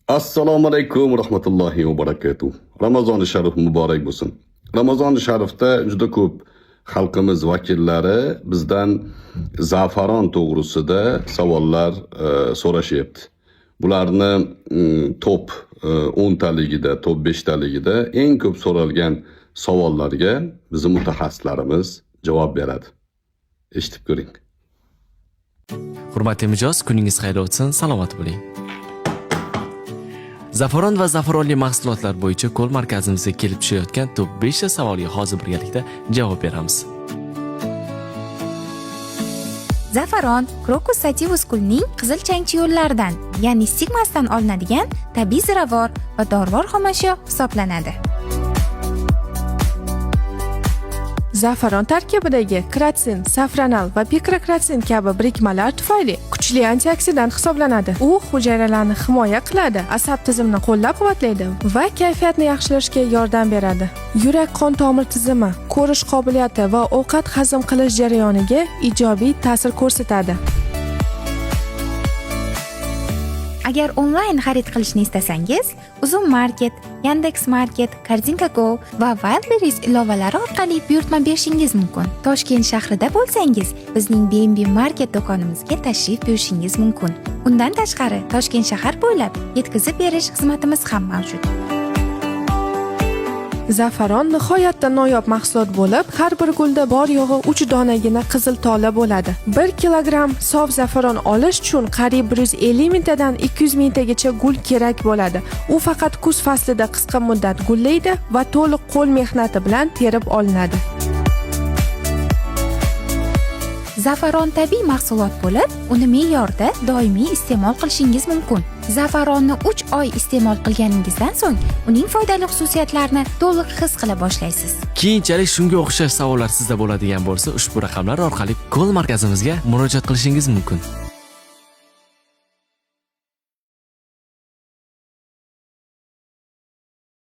Assalomu alaykum va rahmatullohi va barakatuh. Ramazoni sharif muborak bo'lsin. Ramazoni sharifda juda ko'p xalqimiz vakillari bizdan za'faron to'g'risida savollar so'rashyapti. Bularni top 10 taligida, top 5 taligida eng ko'p so'ralgan savollarga bizning mutaxassislarimiz javob beradi. Eshitib ko'ring. Hurmatli mijoz, kuningiz xayr o'tsin, salomat bo'ling. Zafaron va zafaronli mahsulotlar bo'yicha ko'l markazimizga kelib tushayotgan top 5 ta savolga hozir birgalikda javob beramiz. Zafaron Crocus sativus gulning qizil changchi yo'llaridan, ya'ni stigmasidan olinadigan tabiiy ziravor va dorivor xomashyo hisoblanadi. Zafaron tarkibidagi kratsin, safranal va pikrokratsin kabi birikmalar tufayli kuchli antioksidant hisoblanadi. U hujayralarni himoya qiladi, asab tizimini qo'llab-quvvatlaydi va kayfiyatni yaxshilashga yordam beradi. Yurak-qon tomir tizimi, ko'rish qobiliyati va ovqat hazm qilish jarayoniga ijobiy ta'sir ko'rsatadi. Agar onlayn xarid qilishni istasangiz, Uzum Market, Yandex Market, Korzinka Go va Wildberries ilovalari orqali buyurtma berishingiz mumkin. Toshkent shahrida bo'lsangiz, bizning BNB Market do'konimizga tashrif buyurishingiz mumkin. Undan tashqari, Toshkent shahar bo'ylab yetkazib berish xizmatimiz ham mavjud. Zafaron nihoyatda noyob mahsulot bo'lib, har bir gulda bor yo'g'i 3 donagina qizil tola bo'ladi. 1 kilogramm sof zafaron olish uchun qariyb 150 mingtadan 200 mingtagacha gul kerak bo'ladi. U faqat kuz faslida qisqa muddat gullaydi va to'liq qo'l mehnati bilan terib olinadi. Zafaron tabiiy mahsulot bo'lib, uni me'yorda doimiy iste'mol qilishingiz mumkin. Zafaronni 3 oy iste'mol qilganingizdan so'ng uning foydali xususiyatlarini to'liq his qila boshlaysiz. Keyinchalik shunga o'xshash savollar sizda bo'ladigan bo'lsa, ushbu raqamlar orqali ko'l markazimizga murojaat qilishingiz mumkin.